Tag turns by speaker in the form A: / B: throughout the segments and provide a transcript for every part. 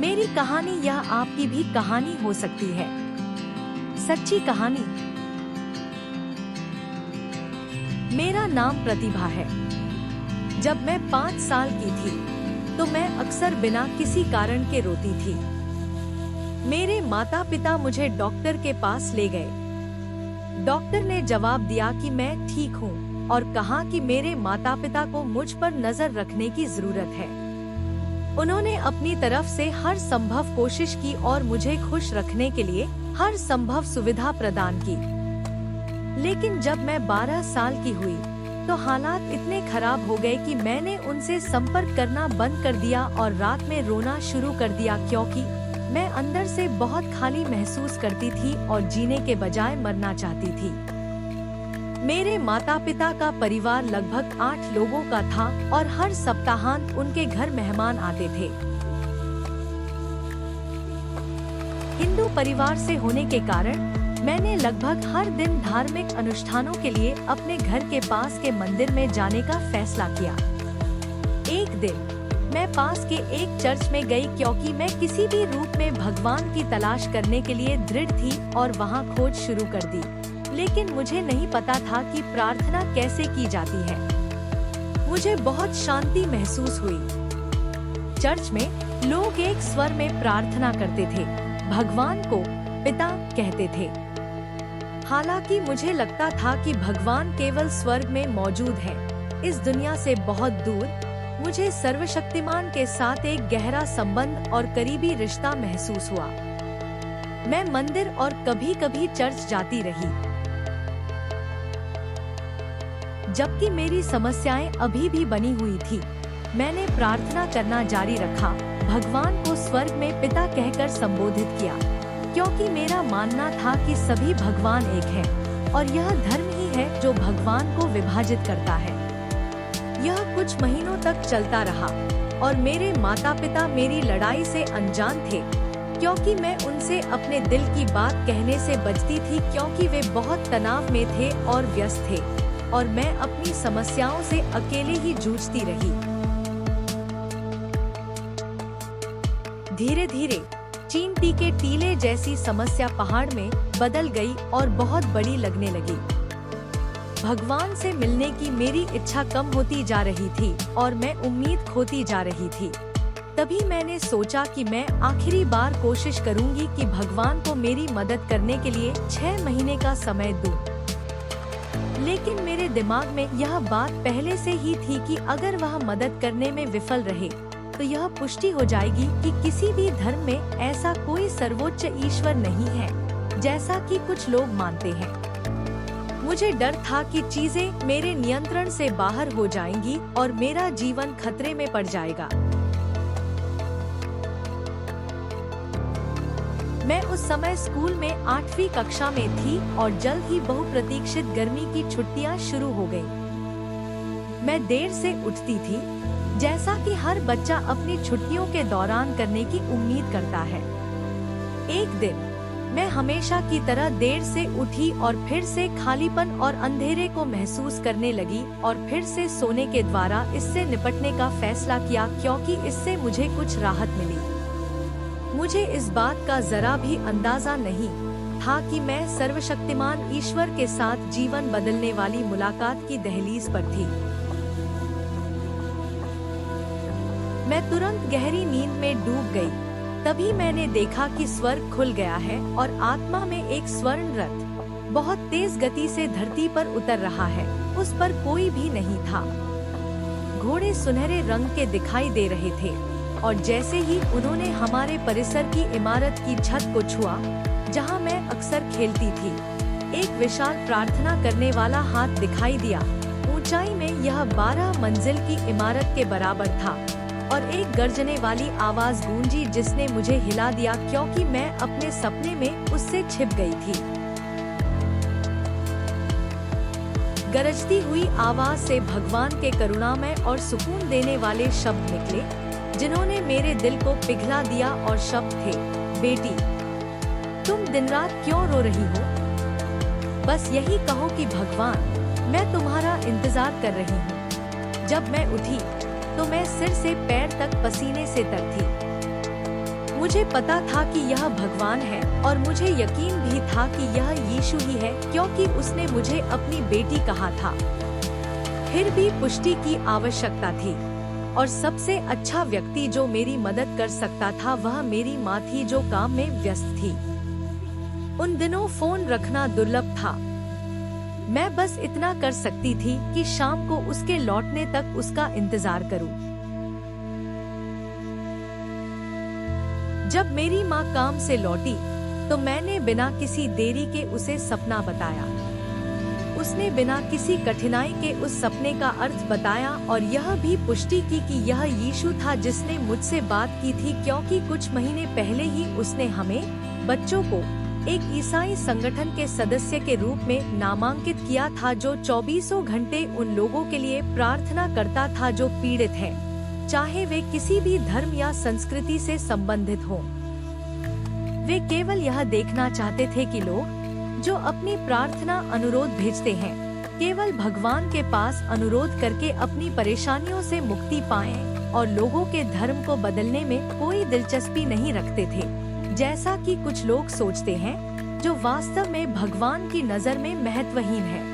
A: मेरी कहानी यह आपकी भी कहानी हो सकती है। सच्ची कहानी। मेरा नाम प्रतिभा है। जब मैं 5 साल की थी तो मैं अक्सर बिना किसी कारण के रोती थी। मेरे माता पिता मुझे डॉक्टर के पास ले गए। डॉक्टर ने जवाब दिया कि मैं ठीक हूँ और कहा कि मेरे माता पिता को मुझ पर नजर रखने की जरूरत है। उन्होंने अपनी तरफ से हर संभव कोशिश की और मुझे खुश रखने के लिए हर संभव सुविधा प्रदान की। लेकिन जब मैं 12 साल की हुई तो हालात इतने खराब हो गए कि मैंने उनसे संपर्क करना बंद कर दिया और रात में रोना शुरू कर दिया, क्योंकि मैं अंदर से बहुत खाली महसूस करती थी और जीने के बजाय मरना चाहती थी। मेरे माता पिता का परिवार लगभग 8 लोगों का था और हर सप्ताहांत उनके घर मेहमान आते थे। हिंदू परिवार से होने के कारण मैंने लगभग हर दिन धार्मिक अनुष्ठानों के लिए अपने घर के पास के मंदिर में जाने का फैसला किया। एक दिन मैं पास के एक चर्च में गई, क्योंकि मैं किसी भी रूप में भगवान की तलाश करने के लिए दृढ़ थी और वहां खोज शुरू कर दी। लेकिन मुझे नहीं पता था कि प्रार्थना कैसे की जाती है। मुझे बहुत शांति महसूस हुई। चर्च में लोग एक स्वर में प्रार्थना करते थे, भगवान को पिता कहते थे। हालांकि मुझे लगता था कि भगवान केवल स्वर्ग में मौजूद है, इस दुनिया से बहुत दूर। मुझे सर्वशक्तिमान के साथ एक गहरा संबंध और करीबी रिश्ता महसूस हुआ। मैं मंदिर और कभी-कभी चर्च जाती रही, जबकि मेरी समस्याएं अभी भी बनी हुई थी। मैंने प्रार्थना करना जारी रखा, भगवान को स्वर्ग में पिता कहकर संबोधित किया, क्योंकि मेरा मानना था कि सभी भगवान एक हैं और यह धर्म ही है जो भगवान को विभाजित करता है। यह कुछ महीनों तक चलता रहा और मेरे माता पिता मेरी लड़ाई से अनजान थे, क्योंकि मैं उनसे अपने दिल की बात कहने से बचती थी, क्योंकि वे बहुत तनाव में थे और व्यस्त थे और मैं अपनी समस्याओं से अकेले ही जूझती रही। धीरे धीरे चींटी के टीले जैसी समस्या पहाड़ में बदल गई और बहुत बड़ी लगने लगी। भगवान से मिलने की मेरी इच्छा कम होती जा रही थी और मैं उम्मीद खोती जा रही थी। तभी मैंने सोचा कि मैं आखिरी बार कोशिश करूंगी कि भगवान को मेरी मदद करने के लिए 6 महीने का समय दूं। लेकिन मेरे दिमाग में यह बात पहले से ही थी कि अगर वह मदद करने में विफल रहे तो यह पुष्टि हो जाएगी कि किसी भी धर्म में ऐसा कोई सर्वोच्च ईश्वर नहीं है जैसा कि कुछ लोग मानते हैं। मुझे डर था कि चीजें मेरे नियंत्रण से बाहर हो जाएंगी और मेरा जीवन खतरे में पड़ जाएगा। मैं उस समय स्कूल में 8वीं कक्षा में थी और जल्द ही बहुप्रतीक्षित गर्मी की छुट्टियां शुरू हो गयी। मैं देर से उठती थी, जैसा कि हर बच्चा अपनी छुट्टियों के दौरान करने की उम्मीद करता है। एक दिन मैं हमेशा की तरह देर से उठी और फिर से खालीपन और अंधेरे को महसूस करने लगी और फिर से सोने के द्वारा इससे निपटने का फैसला किया, क्योंकि इससे मुझे कुछ राहत मिली। मुझे इस बात का जरा भी अंदाजा नहीं था कि मैं सर्वशक्तिमान ईश्वर के साथ जीवन बदलने वाली मुलाकात की दहलीज पर थी। मैं तुरंत गहरी नींद में डूब गई। तभी मैंने देखा कि स्वर्ग खुल गया है और आत्मा में एक स्वर्ण रथ बहुत तेज गति से धरती पर उतर रहा है। उस पर कोई भी नहीं था। घोड़े सुनहरे रंग के दिखाई दे रहे थे और जैसे ही उन्होंने हमारे परिसर की इमारत की छत को छुआ, जहां मैं अक्सर खेलती थी, एक विशाल प्रार्थना करने वाला हाथ दिखाई दिया। ऊंचाई में यह 12 मंजिल की इमारत के बराबर था और एक गर्जने वाली आवाज गूंजी जिसने मुझे हिला दिया, क्योंकि मैं अपने सपने में उससे छिप गई थी। गरजती हुई आवाज से भगवान के करुणामय और सुकून देने वाले शब्द निकले, जिन्होंने मेरे दिल को पिघला दिया, और शब्द थे, बेटी तुम दिन रात क्यों रो रही हो? बस यही कहो कि भगवान, मैं तुम्हारा इंतजार कर रही हूँ। जब मैं उठी तो मैं सिर से पैर तक पसीने से तर थी। मुझे पता था कि यह भगवान है और मुझे यकीन भी था कि यह यीशु ही है, क्योंकि उसने मुझे अपनी बेटी कहा था। फिर भी पुष्टि की आवश्यकता थी और सबसे अच्छा व्यक्ति जो मेरी मदद कर सकता था वह मेरी माँ थी, जो काम में व्यस्त थी। उन दिनों फोन रखना दुर्लभ था। मैं बस इतना कर सकती थी कि शाम को उसके लौटने तक उसका इंतजार करूं। जब मेरी माँ काम से लौटी तो मैंने बिना किसी देरी के उसे सपना बताया। उसने बिना किसी कठिनाई के उस सपने का अर्थ बताया और यह भी पुष्टि की कि यह यीशु था जिसने मुझसे बात की थी, क्योंकि कुछ महीने पहले ही उसने हमें बच्चों को एक ईसाई संगठन के सदस्य के रूप में नामांकित किया था, जो 24 घंटे उन लोगों के लिए प्रार्थना करता था जो पीड़ित हैं, चाहे वे किसी भी धर्म या संस्कृति से संबंधित हों। वे केवल यह देखना चाहते थे कि लोग जो अपनी प्रार्थना अनुरोध भेजते हैं, केवल भगवान के पास अनुरोध करके अपनी परेशानियों से मुक्ति पाएं और लोगों के धर्म को बदलने में कोई दिलचस्पी नहीं रखते थे, जैसा कि कुछ लोग सोचते हैं, जो वास्तव में भगवान की नजर में महत्वहीन है।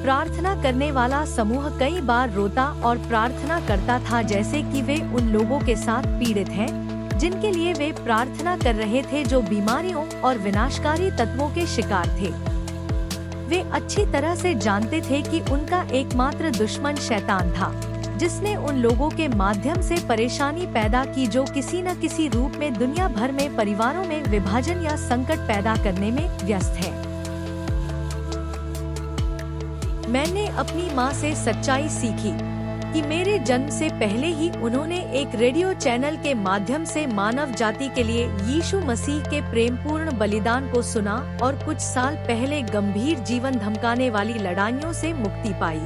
A: प्रार्थना करने वाला समूह कई बार रोता और प्रार्थना करता था जैसे कि वे उन लोगों के साथ पीड़ित हैं, जिनके लिए वे प्रार्थना कर रहे थे, जो बीमारियों और विनाशकारी तत्वों के शिकार थे। वे अच्छी तरह से जानते थे कि उनका एकमात्र दुश्मन शैतान था, जिसने उन लोगों के माध्यम से परेशानी पैदा की जो किसी न किसी रूप में दुनिया भर में परिवारों में विभाजन या संकट पैदा करने में व्यस्त है। मैंने अपनी माँ से सच्चाई सीखी कि मेरे जन्म से पहले ही उन्होंने एक रेडियो चैनल के माध्यम से मानव जाति के लिए यीशु मसीह के प्रेमपूर्ण बलिदान को सुना और कुछ साल पहले गंभीर जीवन धमकाने वाली लड़ाइयों से मुक्ति पाई।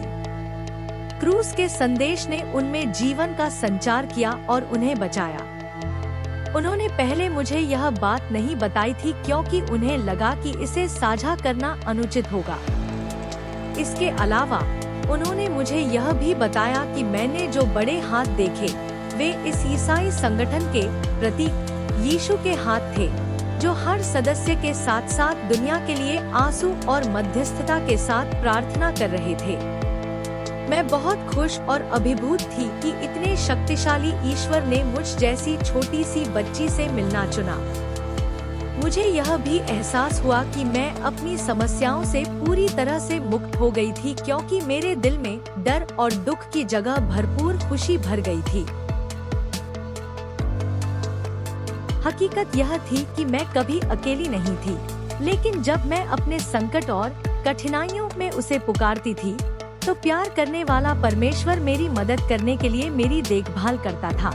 A: क्रूस के संदेश ने उनमें जीवन का संचार किया और उन्हें बचाया। उन्होंने पहले मुझे यह बात नहीं बताई थी, क्योंकि उन्हें लगा कि इसे साझा करना अनुचित होगा। इसके अलावा उन्होंने मुझे यह भी बताया कि मैंने जो बड़े हाथ देखे वे इस ईसाई संगठन के प्रतीक यीशु के हाथ थे, जो हर सदस्य के साथ साथ दुनिया के लिए आंसू और मध्यस्थता के साथ प्रार्थना कर रहे थे। मैं बहुत खुश और अभिभूत थी कि इतने शक्तिशाली ईश्वर ने मुझ जैसी छोटी सी बच्ची से मिलना चुना। मुझे यह भी एहसास हुआ कि मैं अपनी समस्याओं से पूरी तरह से मुक्त हो गई थी, क्योंकि मेरे दिल में डर और दुख की जगह भरपूर खुशी भर गई थी। हकीकत यह थी कि मैं कभी अकेली नहीं थी, लेकिन जब मैं अपने संकट और कठिनाइयों में उसे पुकारती थी, तो प्यार करने वाला परमेश्वर मेरी मदद करने के लिए मेरी देखभाल करता था।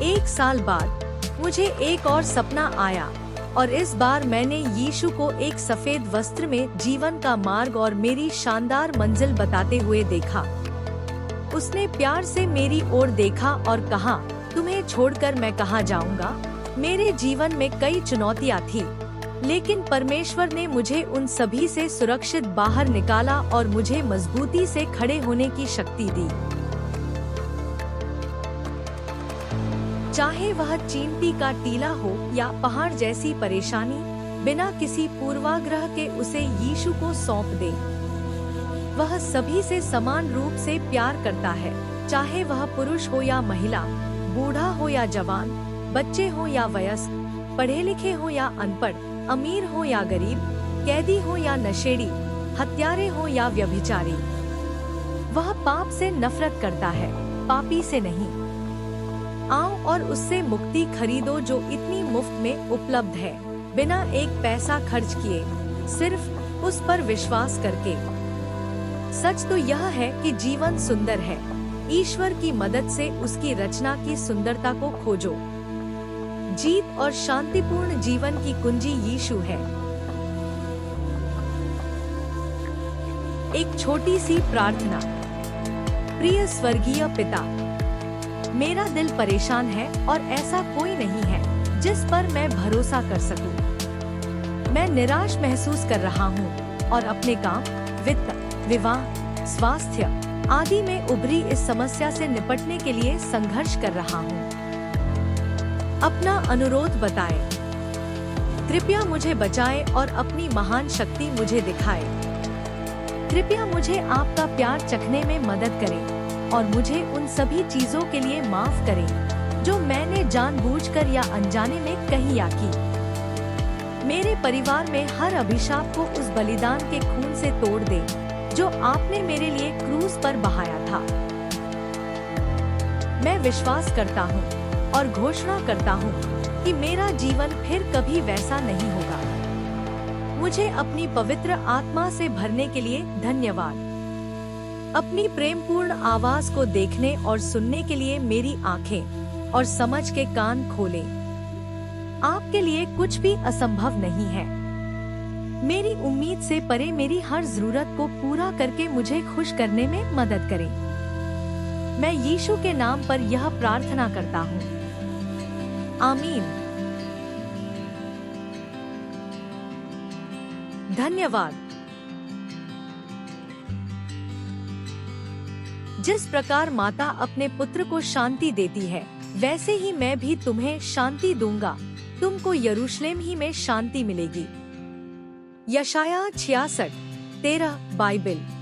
A: 1 साल बाद मुझे एक और सपना आया और इस बार मैंने यीशु को एक सफेद वस्त्र में जीवन का मार्ग और मेरी शानदार मंजिल बताते हुए देखा। उसने प्यार से मेरी ओर देखा और कहा, तुम्हें छोड़कर मैं कहाँ जाऊंगा? मेरे जीवन में कई चुनौतियाँ थी, लेकिन परमेश्वर ने मुझे उन सभी से सुरक्षित बाहर निकाला और मुझे मजबूती से खड़े होने की शक्ति दी। चाहे वह चींटी का टीला हो या पहाड़ जैसी परेशानी, बिना किसी पूर्वाग्रह के उसे यीशु को सौंप दे। वह सभी से समान रूप से प्यार करता है, चाहे वह पुरुष हो या महिला, बूढ़ा हो या जवान, बच्चे हो या वयस्क, पढ़े लिखे हो या अनपढ़, अमीर हो या गरीब, कैदी हो या नशेड़ी, हत्यारे हो या व्यभिचारी। वह पाप से नफरत करता है, पापी से नहीं। आओ और उससे मुक्ति खरीदो जो इतनी मुफ्त में उपलब्ध है, बिना एक पैसा खर्च किए, सिर्फ उस पर विश्वास करके। सच तो यह है कि जीवन सुंदर है। ईश्वर की मदद से उसकी रचना की सुंदरता को खोजो। जीत और शांतिपूर्ण जीवन की कुंजी यीशु है। एक छोटी सी प्रार्थना। प्रिय स्वर्गीय पिता, मेरा दिल परेशान है और ऐसा कोई नहीं है जिस पर मैं भरोसा कर सकूं। मैं निराश महसूस कर रहा हूं और अपने काम, वित्त, विवाह, स्वास्थ्य आदि में उभरी इस समस्या से निपटने के लिए संघर्ष कर रहा हूँ। अपना अनुरोध बताएं। कृपया मुझे बचाएं और अपनी महान शक्ति मुझे दिखाएं। कृपया मुझे आपका प्यार चखने में मदद करें और मुझे उन सभी चीजों के लिए माफ करें जो मैंने जानबूझकर या अनजाने में कही या की। मेरे परिवार में हर अभिशाप को उस बलिदान के खून से तोड़ दे जो आपने मेरे लिए क्रूस पर बहाया था। मैं विश्वास करता हूँ और घोषणा करता हूँ कि मेरा जीवन फिर कभी वैसा नहीं होगा। मुझे अपनी पवित्र आत्मा से भरने के लिए धन्यवाद। अपनी प्रेमपूर्ण आवाज को देखने और सुनने के लिए मेरी आंखें और समझ के कान खोलें। आपके लिए कुछ भी असंभव नहीं है। मेरी उम्मीद से परे मेरी हर जरूरत को पूरा करके मुझे खुश करने में मदद करें। मैं यीशु के नाम पर यह प्रार्थना करता हूँ। आमीन। धन्यवाद। जिस प्रकार माता अपने पुत्र को शांति देती है, वैसे ही मैं भी तुम्हें शांति दूंगा। तुमको यरूशलेम ही में शांति मिलेगी। यशाया 66:13 बाइबल।